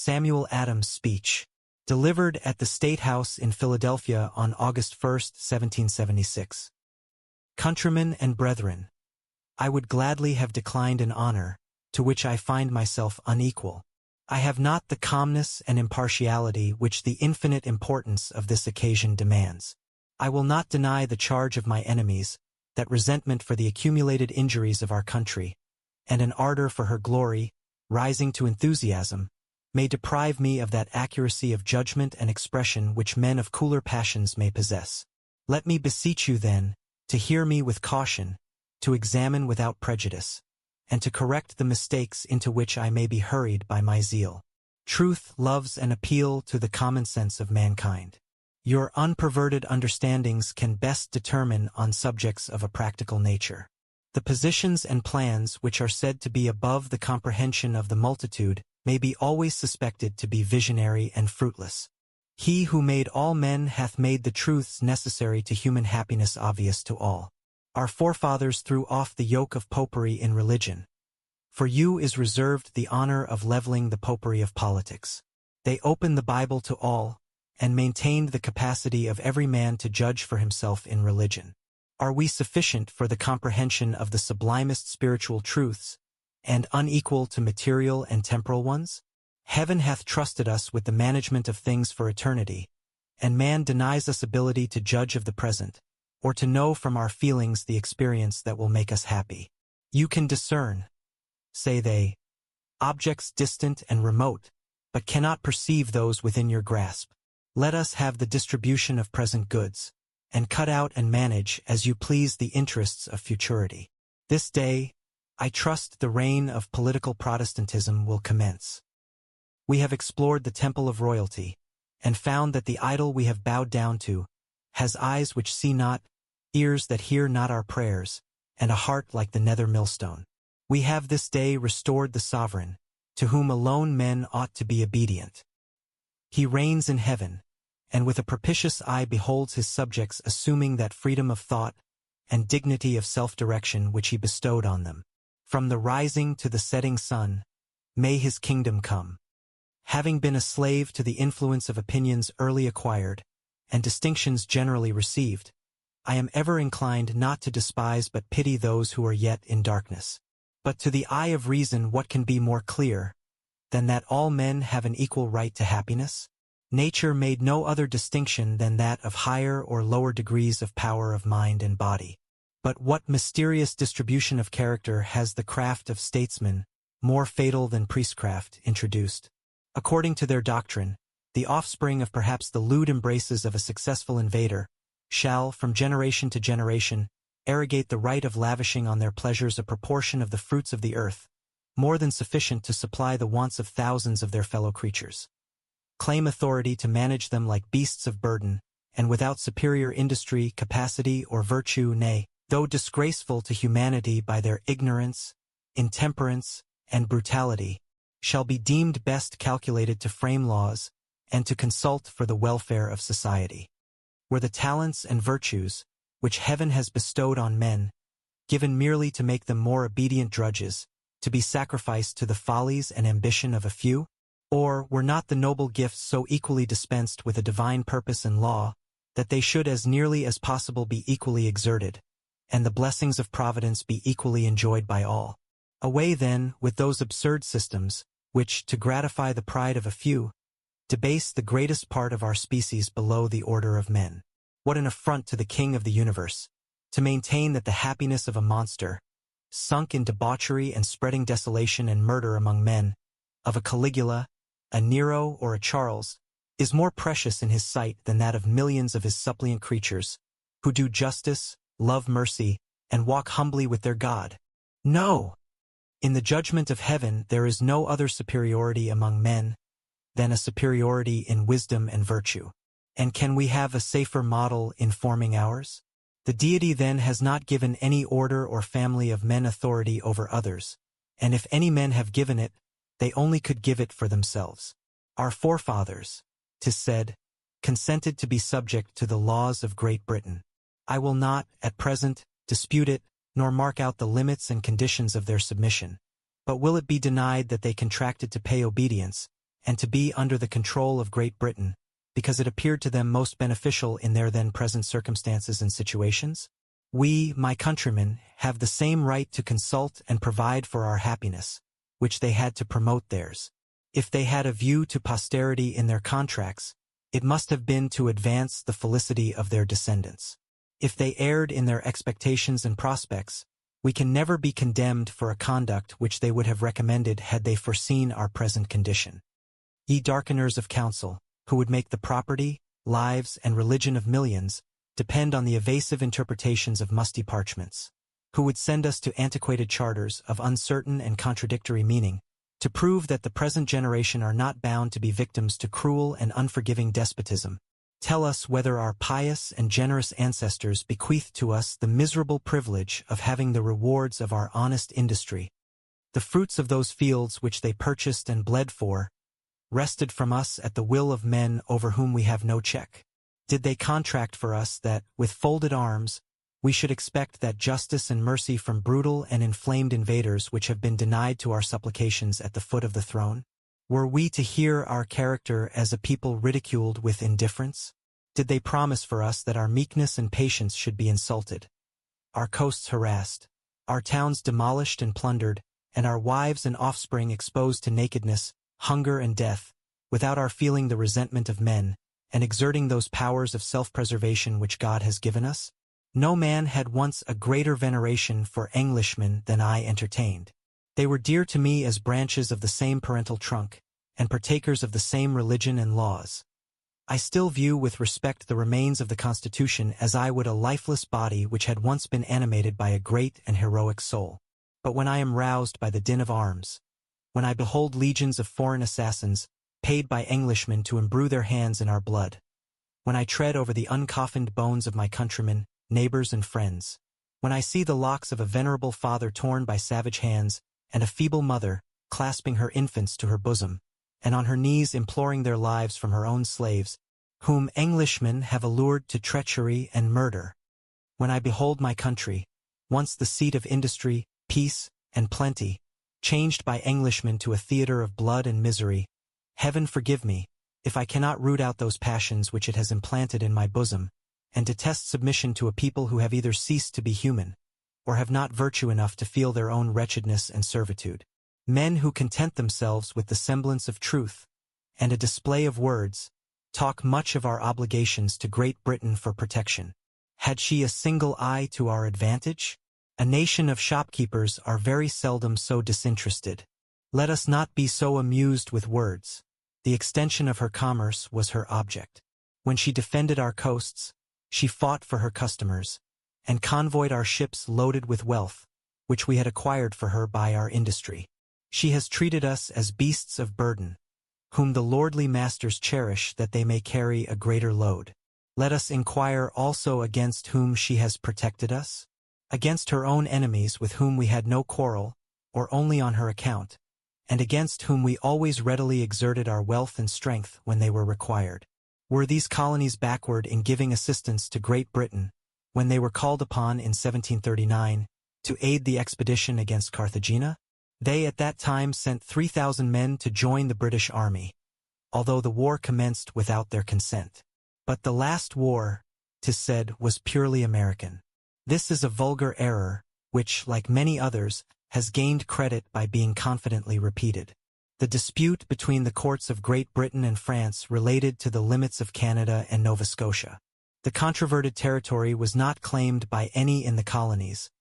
Samuel Adams' speech, delivered at the State House in Philadelphia on August 1, 1776. Countrymen and brethren, I would gladly have declined an honor, to which I find myself unequal. I have not the calmness and impartiality which the infinite importance of this occasion demands. I will not deny the charge of my enemies, that resentment for the accumulated injuries of our country, and an ardor for her glory, rising to enthusiasm, may deprive me of that accuracy of judgment and expression which men of cooler passions may possess. Let me beseech you, then, to hear me with caution, to examine without prejudice, and to correct the mistakes into which I may be hurried by my zeal. Truth loves an appeal to the common sense of mankind. Your unperverted understandings can best determine on subjects of a practical nature. The positions and plans which are said to be above the comprehension of the multitude may be always suspected to be visionary and fruitless. He who made all men hath made the truths necessary to human happiness obvious to all. Our forefathers threw off the yoke of popery in religion. For you is reserved the honor of leveling the popery of politics. They opened the Bible to all, and maintained the capacity of every man to judge for himself in religion. Are we sufficient for the comprehension of the sublimest spiritual truths, and unequal to material and temporal ones? Heaven hath trusted us with the management of things for eternity, and man denies us ability to judge of the present, or to know from our feelings the experience that will make us happy. You can discern, say they, objects distant and remote, but cannot perceive those within your grasp. Let us have the distribution of present goods, and cut out and manage as you please the interests of futurity. This day, I trust the reign of political Protestantism will commence. We have explored the temple of royalty, and found that the idol we have bowed down to has eyes which see not, ears that hear not our prayers, and a heart like the nether millstone. We have this day restored the sovereign, to whom alone men ought to be obedient. He reigns in heaven, and with a propitious eye beholds his subjects assuming that freedom of thought and dignity of self-direction which he bestowed on them. From the rising to the setting sun, may his kingdom come. Having been a slave to the influence of opinions early acquired, and distinctions generally received, I am ever inclined not to despise but pity those who are yet in darkness. But to the eye of reason what can be more clear than that all men have an equal right to happiness? Nature made no other distinction than that of higher or lower degrees of power of mind and body. But what mysterious distribution of character has the craft of statesmen, more fatal than priestcraft, introduced? According to their doctrine, the offspring of perhaps the lewd embraces of a successful invader shall, from generation to generation, arrogate the right of lavishing on their pleasures a proportion of the fruits of the earth, more than sufficient to supply the wants of thousands of their fellow creatures. Claim authority to manage them like beasts of burden, and without superior industry, capacity, or virtue, nay, though disgraceful to humanity by their ignorance, intemperance, and brutality, shall be deemed best calculated to frame laws, and to consult for the welfare of society. Were the talents and virtues, which heaven has bestowed on men, given merely to make them more obedient drudges, to be sacrificed to the follies and ambition of a few? Or were not the noble gifts so equally dispensed with a divine purpose and law, that they should as nearly as possible be equally exerted, and the blessings of Providence be equally enjoyed by all? Away then with those absurd systems, which, to gratify the pride of a few, debase the greatest part of our species below the order of men. What an affront to the King of the universe, to maintain that the happiness of a monster, sunk in debauchery and spreading desolation and murder among men, of a Caligula, a Nero, or a Charles, is more precious in his sight than that of millions of his suppliant creatures, who do justice, love mercy, and walk humbly with their God. No! In the judgment of heaven there is no other superiority among men than a superiority in wisdom and virtue. And can we have a safer model in forming ours? The deity then has not given any order or family of men authority over others, and if any men have given it, they only could give it for themselves. Our forefathers, 'tis said, consented to be subject to the laws of Great Britain. I will not, at present, dispute it, nor mark out the limits and conditions of their submission, but will it be denied that they contracted to pay obedience, and to be under the control of Great Britain, because it appeared to them most beneficial in their then present circumstances and situations? We, my countrymen, have the same right to consult and provide for our happiness, which they had to promote theirs. If they had a view to posterity in their contracts, it must have been to advance the felicity of their descendants. If they erred in their expectations and prospects, we can never be condemned for a conduct which they would have recommended had they foreseen our present condition. Ye darkeners of counsel, who would make the property, lives, and religion of millions depend on the evasive interpretations of musty parchments, who would send us to antiquated charters of uncertain and contradictory meaning, to prove that the present generation are not bound to be victims to cruel and unforgiving despotism, tell us whether our pious and generous ancestors bequeathed to us the miserable privilege of having the rewards of our honest industry, the fruits of those fields which they purchased and bled for, wrested from us at the will of men over whom we have no check. Did they contract for us that, with folded arms, we should expect that justice and mercy from brutal and inflamed invaders which have been denied to our supplications at the foot of the throne? Were we to hear our character as a people ridiculed with indifference? Did they promise for us that our meekness and patience should be insulted, our coasts harassed, our towns demolished and plundered, and our wives and offspring exposed to nakedness, hunger and death, without our feeling the resentment of men, and exerting those powers of self-preservation which God has given us? No man had once a greater veneration for Englishmen than I entertained. They were dear to me as branches of the same parental trunk, and partakers of the same religion and laws. I still view with respect the remains of the Constitution as I would a lifeless body which had once been animated by a great and heroic soul. But when I am roused by the din of arms, when I behold legions of foreign assassins, paid by Englishmen to imbrue their hands in our blood, when I tread over the uncoffined bones of my countrymen, neighbors and friends, when I see the locks of a venerable father torn by savage hands, and a feeble mother, clasping her infants to her bosom, and on her knees imploring their lives from her own slaves, whom Englishmen have allured to treachery and murder, when I behold my country, once the seat of industry, peace, and plenty, changed by Englishmen to a theater of blood and misery, heaven forgive me, if I cannot root out those passions which it has implanted in my bosom, and detest submission to a people who have either ceased to be human, or have not virtue enough to feel their own wretchedness and servitude. Men who content themselves with the semblance of truth, and a display of words, talk much of our obligations to Great Britain for protection. Had she a single eye to our advantage? A nation of shopkeepers are very seldom so disinterested. Let us not be so amused with words. The extension of her commerce was her object. When she defended our coasts, she fought for her customers, and convoyed our ships loaded with wealth, which we had acquired for her by our industry. She has treated us as beasts of burden, whom the lordly masters cherish that they may carry a greater load. Let us inquire also against whom she has protected us? Against her own enemies with whom we had no quarrel, or only on her account, and against whom we always readily exerted our wealth and strength when they were required. Were these colonies backward in giving assistance to Great Britain, when they were called upon in 1739 to aid the expedition against Carthagena? They at that time sent 3,000 men to join the British army, although the war commenced without their consent. But the last war, 'tis said, was purely American. This is a vulgar error, which, like many others, has gained credit by being confidently repeated. The dispute between the courts of Great Britain and France related to the limits of Canada and Nova Scotia. The controverted territory was not claimed by any in the colonies,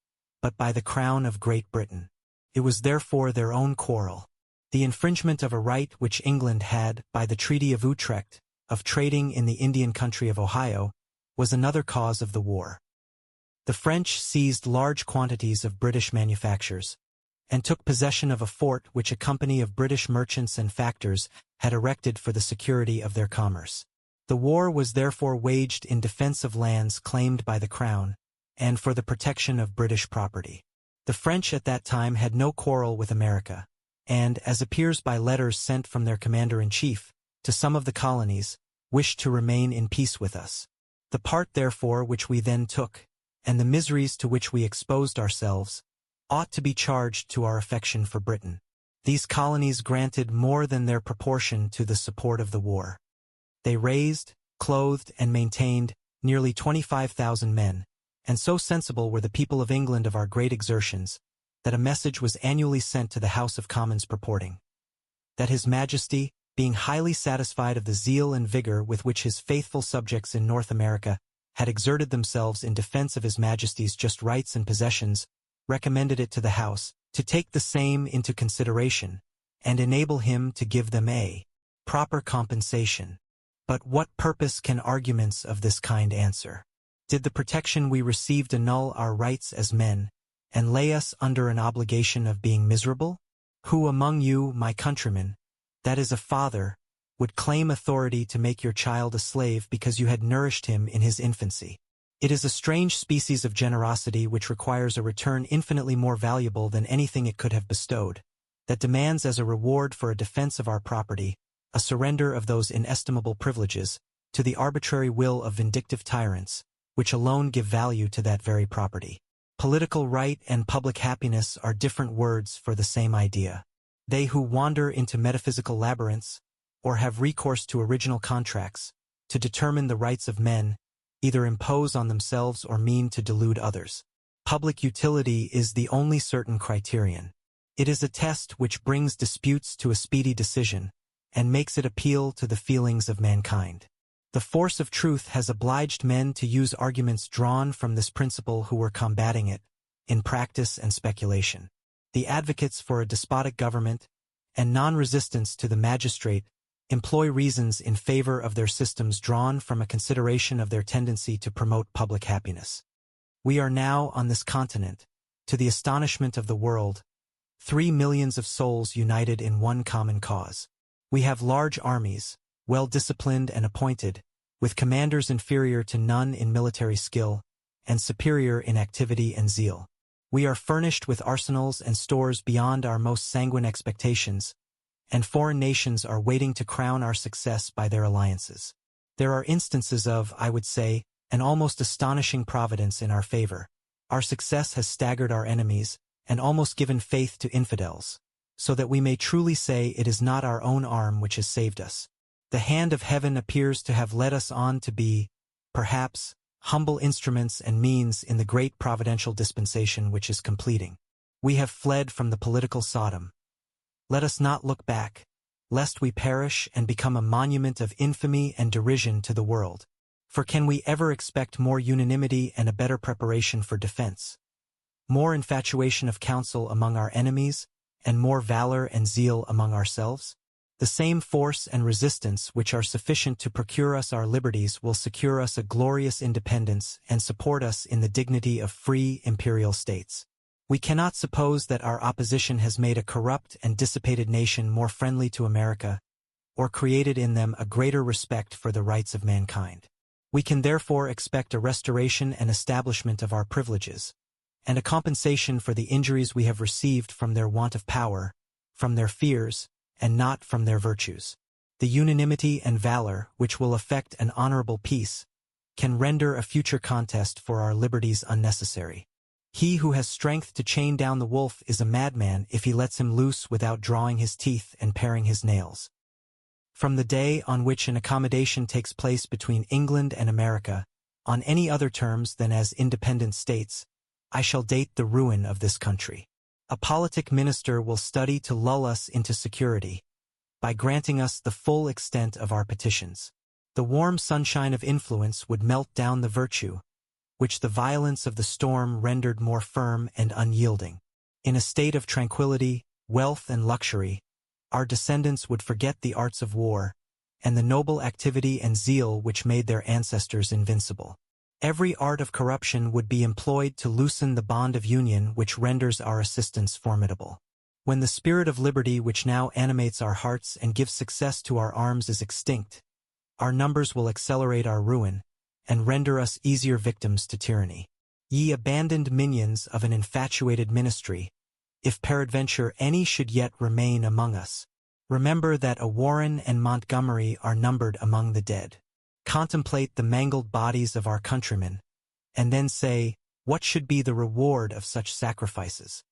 but by the Crown of Great Britain. It was therefore their own quarrel. The infringement of a right which England had, by the Treaty of Utrecht, of trading in the Indian country of Ohio, was another cause of the war. The French seized large quantities of British manufactures, and took possession of a fort which a company of British merchants and factors had erected for the security of their commerce. The war was therefore waged in defense of lands claimed by the Crown, and for the protection of British property. The French at that time had no quarrel with America, and, as appears by letters sent from their commander-in-chief to some of the colonies, wished to remain in peace with us. The part, therefore, which we then took, and the miseries to which we exposed ourselves, ought to be charged to our affection for Britain. These colonies granted more than their proportion to the support of the war. They raised, clothed, and maintained nearly 25,000 men, and so sensible were the people of England of our great exertions, that a message was annually sent to the House of Commons purporting that His Majesty, being highly satisfied of the zeal and vigor with which his faithful subjects in North America had exerted themselves in defense of His Majesty's just rights and possessions, recommended it to the House to take the same into consideration, and enable him to give them a proper compensation. But what purpose can arguments of this kind answer? Did the protection we received annul our rights as men, and lay us under an obligation of being miserable? Who among you, my countrymen, that is a father, would claim authority to make your child a slave because you had nourished him in his infancy? It is a strange species of generosity which requires a return infinitely more valuable than anything it could have bestowed, that demands as a reward for a defense of our property, a surrender of those inestimable privileges, to the arbitrary will of vindictive tyrants, which alone give value to that very property. Political right and public happiness are different words for the same idea. They who wander into metaphysical labyrinths, or have recourse to original contracts, to determine the rights of men, either impose on themselves or mean to delude others. Public utility is the only certain criterion. It is a test which brings disputes to a speedy decision, and makes it appeal to the feelings of mankind. The force of truth has obliged men to use arguments drawn from this principle who were combating it, in practice and speculation. The advocates for a despotic government, and non-resistance to the magistrate, employ reasons in favor of their systems drawn from a consideration of their tendency to promote public happiness. We are now on this continent, to the astonishment of the world, 3 millions of souls united in one common cause. We have large armies, well disciplined and appointed, with commanders inferior to none in military skill, and superior in activity and zeal. We are furnished with arsenals and stores beyond our most sanguine expectations, and foreign nations are waiting to crown our success by their alliances. There are instances of, I would say, an almost astonishing providence in our favor. Our success has staggered our enemies, and almost given faith to infidels, so that we may truly say it is not our own arm which has saved us. The hand of heaven appears to have led us on to be, perhaps, humble instruments and means in the great providential dispensation which is completing. We have fled from the political Sodom. Let us not look back, lest we perish and become a monument of infamy and derision to the world. For can we ever expect more unanimity and a better preparation for defense? More infatuation of counsel among our enemies, and more valor and zeal among ourselves? The same force and resistance which are sufficient to procure us our liberties will secure us a glorious independence and support us in the dignity of free imperial states. We cannot suppose that our opposition has made a corrupt and dissipated nation more friendly to America, or created in them a greater respect for the rights of mankind. We can therefore expect a restoration and establishment of our privileges, and a compensation for the injuries we have received from their want of power, from their fears, and not from their virtues. The unanimity and valor which will effect an honorable peace can render a future contest for our liberties unnecessary. He who has strength to chain down the wolf is a madman if he lets him loose without drawing his teeth and paring his nails. From the day on which an accommodation takes place between England and America, on any other terms than as independent states, I shall date the ruin of this country. A politic minister will study to lull us into security, by granting us the full extent of our petitions. The warm sunshine of influence would melt down the virtue, which the violence of the storm rendered more firm and unyielding. In a state of tranquility, wealth, and luxury, our descendants would forget the arts of war, and the noble activity and zeal which made their ancestors invincible. Every art of corruption would be employed to loosen the bond of union which renders our assistance formidable. When the spirit of liberty which now animates our hearts and gives success to our arms is extinct, our numbers will accelerate our ruin, and render us easier victims to tyranny. Ye abandoned minions of an infatuated ministry, if peradventure any should yet remain among us, remember that a Warren and Montgomery are numbered among the dead. Contemplate the mangled bodies of our countrymen, and then say, what should be the reward of such sacrifices?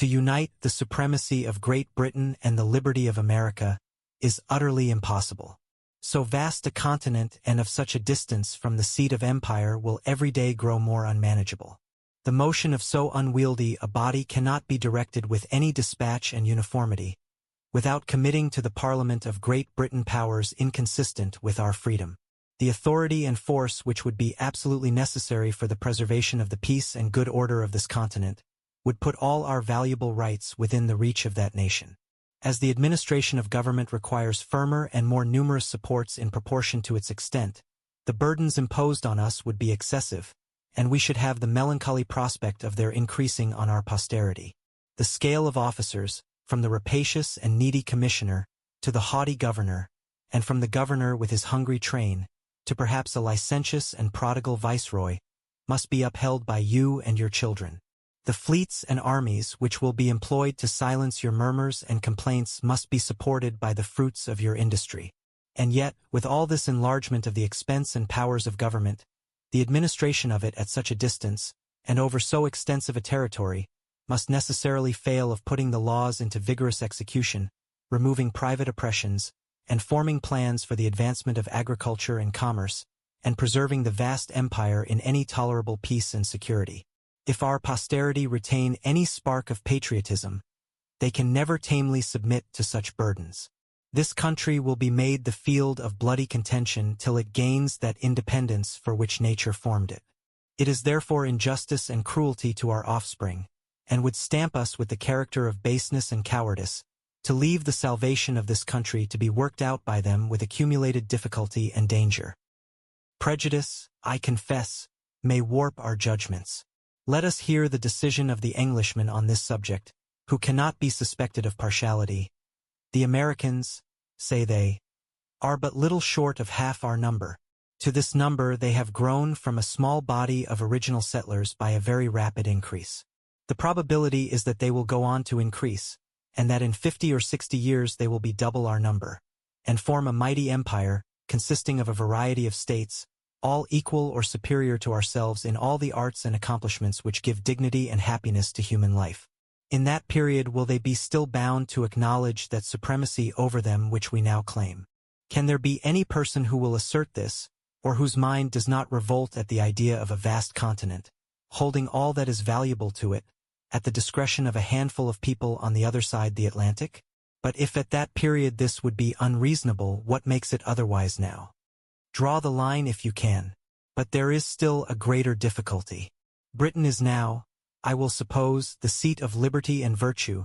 To unite the supremacy of Great Britain and the liberty of America is utterly impossible. So vast a continent and of such a distance from the seat of empire will every day grow more unmanageable. The motion of so unwieldy a body cannot be directed with any dispatch and uniformity, without committing to the Parliament of Great Britain powers inconsistent with our freedom. The authority and force which would be absolutely necessary for the preservation of the peace and good order of this continent would put all our valuable rights within the reach of that nation. As the administration of government requires firmer and more numerous supports in proportion to its extent, the burdens imposed on us would be excessive, and we should have the melancholy prospect of their increasing on our posterity. The scale of officers, from the rapacious and needy commissioner to the haughty governor, and from the governor with his hungry train to perhaps a licentious and prodigal viceroy, must be upheld by you and your children. The fleets and armies which will be employed to silence your murmurs and complaints must be supported by the fruits of your industry. And yet, with all this enlargement of the expense and powers of government, the administration of it at such a distance, and over so extensive a territory, must necessarily fail of putting the laws into vigorous execution, removing private oppressions, and forming plans for the advancement of agriculture and commerce, and preserving the vast empire in any tolerable peace and security. If our posterity retain any spark of patriotism, they can never tamely submit to such burdens. This country will be made the field of bloody contention till it gains that independence for which nature formed it. It is therefore injustice and cruelty to our offspring, and would stamp us with the character of baseness and cowardice, to leave the salvation of this country to be worked out by them with accumulated difficulty and danger. Prejudice, I confess, may warp our judgments. Let us hear the decision of the Englishman on this subject, who cannot be suspected of partiality. The Americans, say they, are but little short of half our number. To this number they have grown from a small body of original settlers by a very rapid increase. The probability is that they will go on to increase, and that in 50 or 60 years they will be double our number, and form a mighty empire, consisting of a variety of states, all equal or superior to ourselves in all the arts and accomplishments which give dignity and happiness to human life. In that period will they be still bound to acknowledge that supremacy over them which we now claim? Can there be any person who will assert this, or whose mind does not revolt at the idea of a vast continent, holding all that is valuable to it, at the discretion of a handful of people on the other side the Atlantic? But if at that period this would be unreasonable, what makes it otherwise now? Draw the line if you can. But there is still a greater difficulty. Britain is now, I will suppose, the seat of liberty and virtue,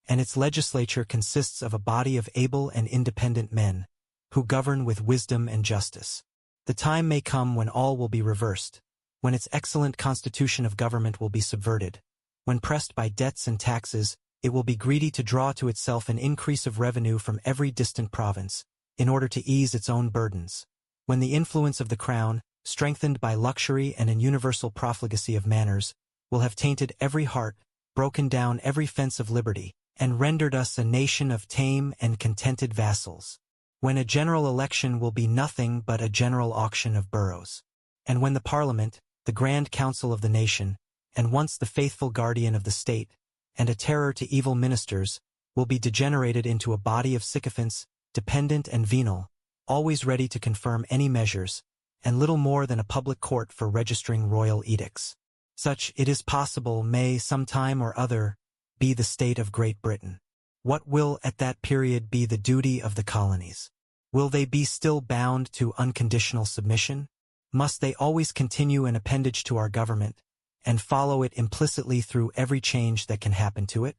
and its legislature consists of a body of able and independent men, who govern with wisdom and justice. The time may come when all will be reversed, when its excellent constitution of government will be subverted. When pressed by debts and taxes, it will be greedy to draw to itself an increase of revenue from every distant province, in order to ease its own burdens. When the influence of the crown, strengthened by luxury and an universal profligacy of manners, will have tainted every heart, broken down every fence of liberty, and rendered us a nation of tame and contented vassals. When a general election will be nothing but a general auction of boroughs. And when the Parliament, the grand council of the nation, and once the faithful guardian of the state, and a terror to evil ministers, will be degenerated into a body of sycophants, dependent and venal, always ready to confirm any measures, and little more than a public court for registering royal edicts. Such, it is possible, may, some time or other, be the state of Great Britain. What will at that period be the duty of the colonies? Will they be still bound to unconditional submission? Must they always continue an appendage to our government, and follow it implicitly through every change that can happen to it?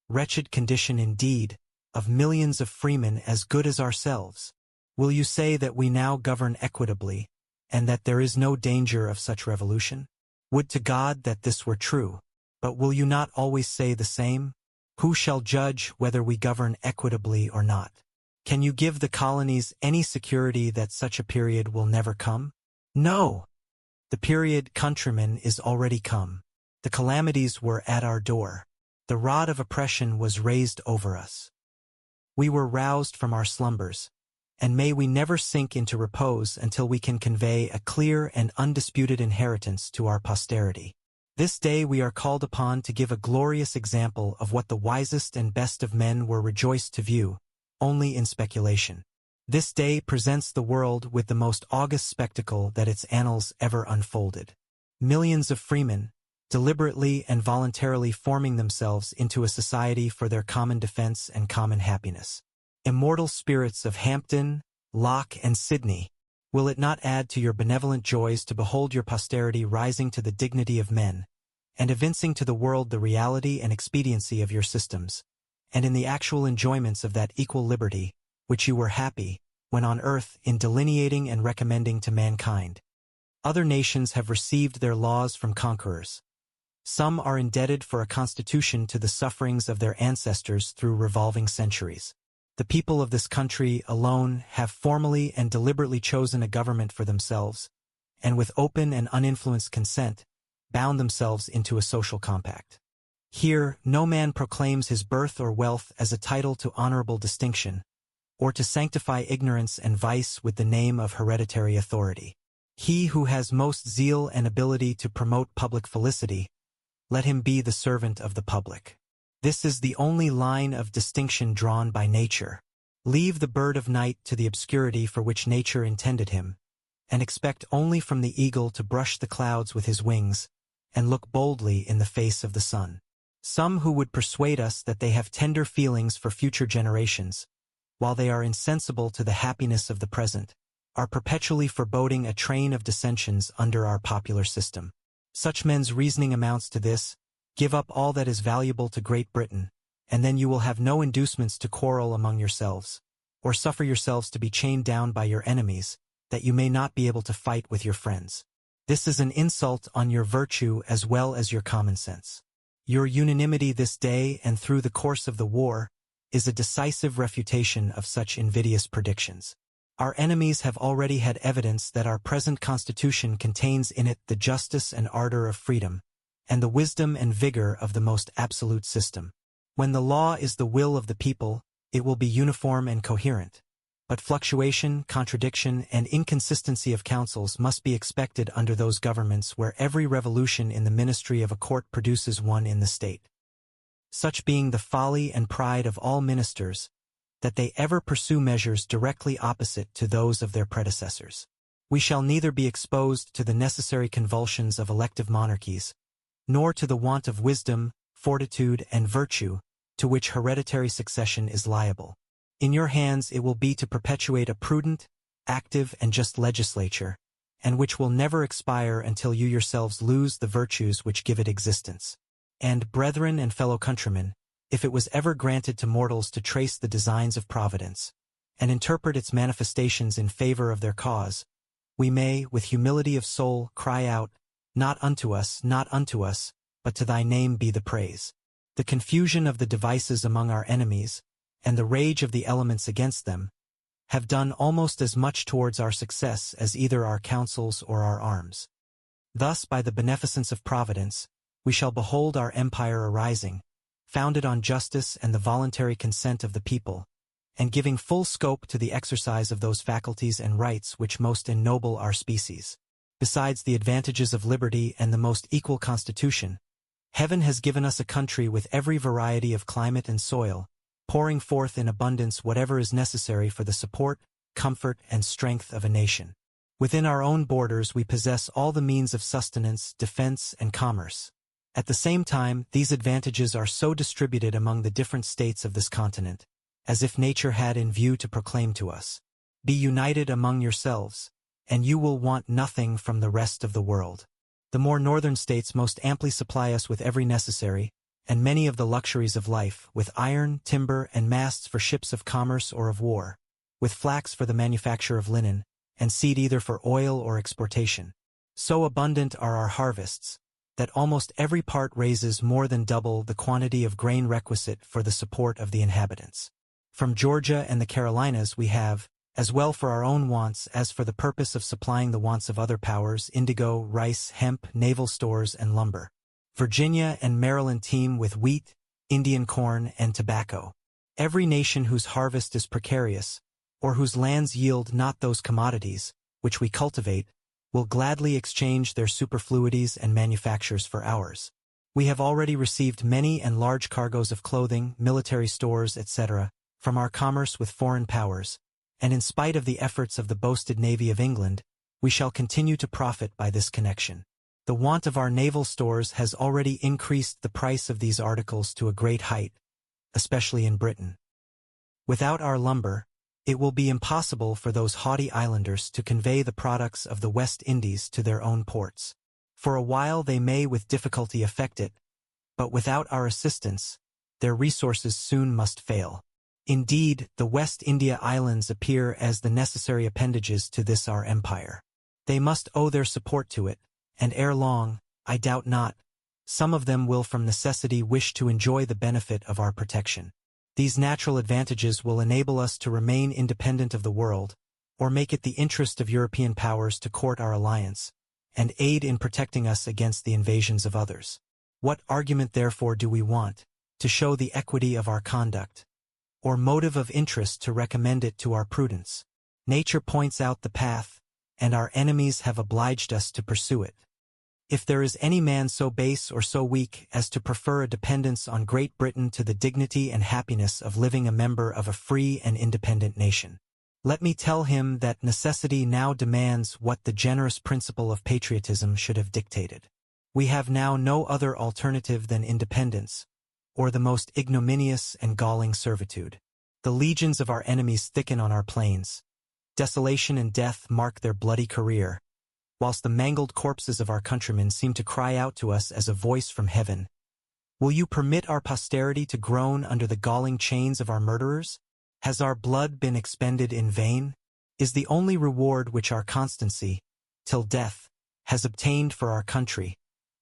Wretched condition indeed, of millions of freemen as good as ourselves. Will you say that we now govern equitably, and that there is no danger of such revolution? Would to God that this were true, but will you not always say the same? Who shall judge whether we govern equitably or not? Can you give the colonies any security that such a period will never come? No! The period, countrymen, is already come. The calamities were at our door. The rod of oppression was raised over us. We were roused from our slumbers, and may we never sink into repose until we can convey a clear and undisputed inheritance to our posterity. This day we are called upon to give a glorious example of what the wisest and best of men were rejoiced to view, only in speculation. This day presents the world with the most august spectacle that its annals ever unfolded. Millions of freemen, deliberately and voluntarily forming themselves into a society for their common defense and common happiness. Immortal spirits of Hampden, Locke, and Sidney, will it not add to your benevolent joys to behold your posterity rising to the dignity of men, and evincing to the world the reality and expediency of your systems, and in the actual enjoyments of that equal liberty, which you were happy, when on earth, in delineating and recommending to mankind. Other nations have received their laws from conquerors. Some are indebted for a constitution to the sufferings of their ancestors through revolving centuries. The people of this country alone have formally and deliberately chosen a government for themselves, and with open and uninfluenced consent, bound themselves into a social compact. Here, no man proclaims his birth or wealth as a title to honorable distinction, or to sanctify ignorance and vice with the name of hereditary authority. He who has most zeal and ability to promote public felicity, let him be the servant of the public. This is the only line of distinction drawn by nature. Leave the bird of night to the obscurity for which nature intended him, and expect only from the eagle to brush the clouds with his wings, and look boldly in the face of the sun. Some who would persuade us that they have tender feelings for future generations, while they are insensible to the happiness of the present, are perpetually foreboding a train of dissensions under our popular system. Such men's reasoning amounts to this: give up all that is valuable to Great Britain, and then you will have no inducements to quarrel among yourselves, or suffer yourselves to be chained down by your enemies, that you may not be able to fight with your friends. This is an insult on your virtue as well as your common sense. Your unanimity this day and through the course of the war is a decisive refutation of such invidious predictions. Our enemies have already had evidence that our present Constitution contains in it the justice and ardor of freedom, and the wisdom and vigor of the most absolute system. When the law is the will of the people, it will be uniform and coherent, but fluctuation, contradiction, and inconsistency of counsels must be expected under those governments where every revolution in the ministry of a court produces one in the state. Such being the folly and pride of all ministers, that they ever pursue measures directly opposite to those of their predecessors. We shall neither be exposed to the necessary convulsions of elective monarchies, nor to the want of wisdom, fortitude, and virtue, to which hereditary succession is liable. In your hands it will be to perpetuate a prudent, active, and just legislature, and which will never expire until you yourselves lose the virtues which give it existence. And, brethren and fellow countrymen, if it was ever granted to mortals to trace the designs of Providence, and interpret its manifestations in favor of their cause, we may, with humility of soul, cry out, not unto us, but to thy name be the praise. The confusion of the devices among our enemies, and the rage of the elements against them, have done almost as much towards our success as either our counsels or our arms. Thus, by the beneficence of Providence, we shall behold our empire arising, founded on justice and the voluntary consent of the people, and giving full scope to the exercise of those faculties and rights which most ennoble our species. Besides the advantages of liberty and the most equal constitution, heaven has given us a country with every variety of climate and soil, pouring forth in abundance whatever is necessary for the support, comfort, and strength of a nation. Within our own borders we possess all the means of sustenance, defense, and commerce. At the same time, these advantages are so distributed among the different states of this continent, as if nature had in view to proclaim to us, "Be united among yourselves, and you will want nothing from the rest of the world." The more northern states most amply supply us with every necessary, and many of the luxuries of life, with iron, timber, and masts for ships of commerce or of war, with flax for the manufacture of linen, and seed either for oil or exportation. So abundant are our harvests, that almost every part raises more than double the quantity of grain requisite for the support of the inhabitants. From Georgia and the Carolinas we have, as well for our own wants as for the purpose of supplying the wants of other powers, indigo, rice, hemp, naval stores, and lumber. Virginia and Maryland teem with wheat, Indian corn, and tobacco. Every nation whose harvest is precarious, or whose lands yield not those commodities, which we cultivate, will gladly exchange their superfluities and manufactures for ours. We have already received many and large cargoes of clothing, military stores, etc., from our commerce with foreign powers, and in spite of the efforts of the boasted Navy of England, we shall continue to profit by this connection. The want of our naval stores has already increased the price of these articles to a great height, especially in Britain. Without our lumber, it will be impossible for those haughty islanders to convey the products of the West Indies to their own ports. For a while they may with difficulty effect it, but without our assistance, their resources soon must fail. Indeed, the West India Islands appear as the necessary appendages to this our empire. They must owe their support to it, and ere long, I doubt not, some of them will from necessity wish to enjoy the benefit of our protection. These natural advantages will enable us to remain independent of the world, or make it the interest of European powers to court our alliance, and aid in protecting us against the invasions of others. What argument therefore do we want, to show the equity of our conduct, or motive of interest to recommend it to our prudence? Nature points out the path, and our enemies have obliged us to pursue it. If there is any man so base or so weak as to prefer a dependence on Great Britain to the dignity and happiness of living a member of a free and independent nation, let me tell him that necessity now demands what the generous principle of patriotism should have dictated. We have now no other alternative than independence, or the most ignominious and galling servitude. The legions of our enemies thicken on our plains. Desolation and death mark their bloody career, whilst the mangled corpses of our countrymen seem to cry out to us as a voice from heaven. Will you permit our posterity to groan under the galling chains of our murderers? Has our blood been expended in vain? Is the only reward which our constancy, till death, has obtained for our country,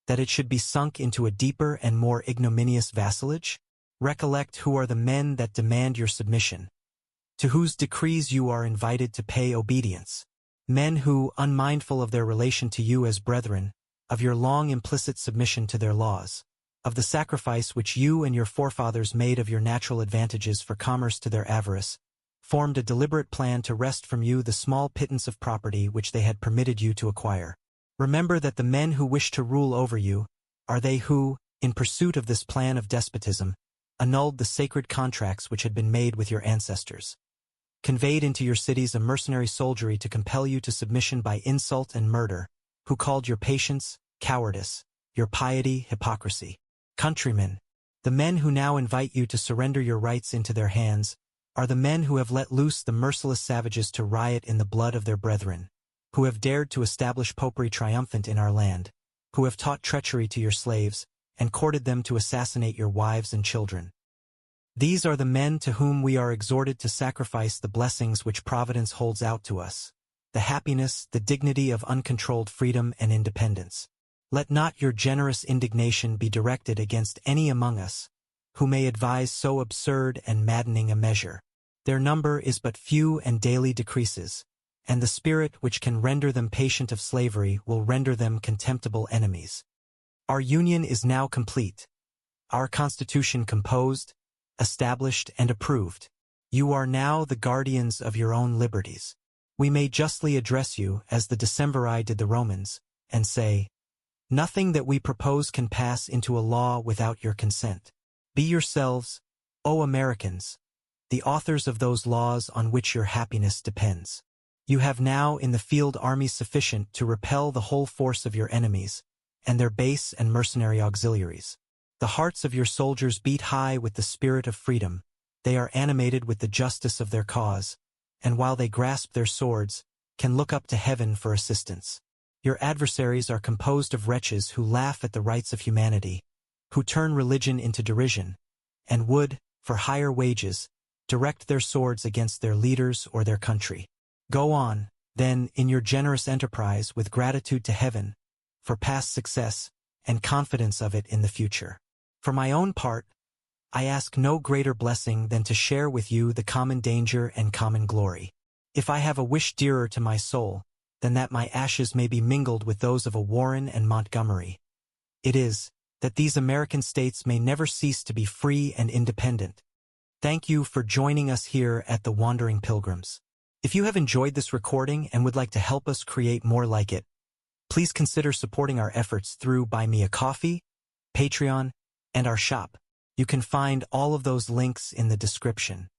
that it should be sunk into a deeper and more ignominious vassalage? Recollect who are the men that demand your submission, to whose decrees you are invited to pay obedience. Men who, unmindful of their relation to you as brethren, of your long implicit submission to their laws, of the sacrifice which you and your forefathers made of your natural advantages for commerce to their avarice, formed a deliberate plan to wrest from you the small pittance of property which they had permitted you to acquire. Remember that the men who wish to rule over you are they who, in pursuit of this plan of despotism, annulled the sacred contracts which had been made with your ancestors, conveyed into your cities a mercenary soldiery to compel you to submission by insult and murder, who called your patience cowardice, your piety hypocrisy. Countrymen, the men who now invite you to surrender your rights into their hands are the men who have let loose the merciless savages to riot in the blood of their brethren, who have dared to establish popery triumphant in our land, who have taught treachery to your slaves, and courted them to assassinate your wives and children. These are the men to whom we are exhorted to sacrifice the blessings which Providence holds out to us, the happiness, the dignity of uncontrolled freedom and independence. Let not your generous indignation be directed against any among us, who may advise so absurd and maddening a measure. Their number is but few and daily decreases, and the spirit which can render them patient of slavery will render them contemptible enemies. Our union is now complete, our constitution composed, established, and approved. You are now the guardians of your own liberties. We may justly address you as the Decemviri did the Romans, and say, nothing that we propose can pass into a law without your consent. Be yourselves, O Americans, the authors of those laws on which your happiness depends. You have now in the field armies sufficient to repel the whole force of your enemies, and their base and mercenary auxiliaries. The hearts of your soldiers beat high with the spirit of freedom, they are animated with the justice of their cause, and while they grasp their swords, can look up to heaven for assistance. Your adversaries are composed of wretches who laugh at the rights of humanity, who turn religion into derision, and would, for higher wages, direct their swords against their leaders or their country. Go on, then, in your generous enterprise with gratitude to heaven, for past success, and confidence of it in the future. For my own part, I ask no greater blessing than to share with you the common danger and common glory. If I have a wish dearer to my soul, than that my ashes may be mingled with those of a Warren and Montgomery, it is, that these American states may never cease to be free and independent. Thank you for joining us here at the Wandering Pilgrims. If you have enjoyed this recording and would like to help us create more like it, Please consider supporting our efforts through Buy Me a Coffee, Patreon, and our shop. You can find all of those links in the description.